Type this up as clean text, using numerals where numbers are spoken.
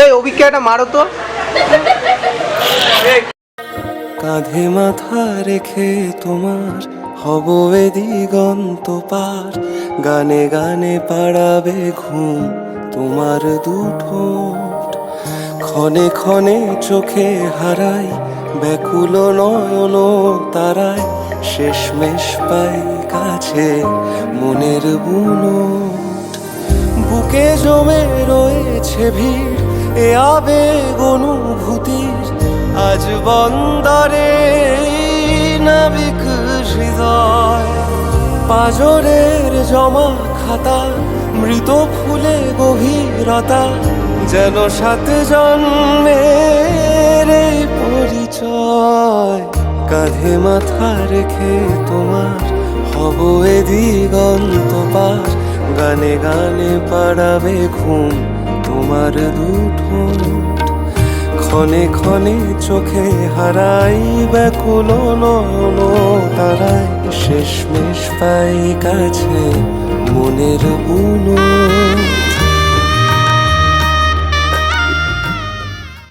এই অভিজ্ঞতাটা মারো তো। কাঁধে মাথা রেখে তোমার হব এ দিগন্ত পার, গানে গানে পাড়াবে ঘুম তোমার দুঠোঁট। ক্ষণে ক্ষণে চোখে হারাই ব্যাকুল নয়ন তারায়, শেষমেশ পাই কাছে মনের বুনোট। বুকে জমে রয়েছে ভিড় এ আবেগ অনুভূতির, আজ বন্দরে নাবিক হৃদয়। পাজরের জমা খাতা মৃত ফুলে গভীরতা, যেন সাত জন্মের এই পরিচয়। কাঁধে মাথা রেখে তোমার হব এ দিগন্ত পার, গানে গানে পাড়াবে ঘুম তোমার দুঠোঁট। ক্ষণে ক্ষণে চোখে হারাই ব্যাকুল নয়ন তারায়, শেষমেশ পাই কাছে মনের বুনো।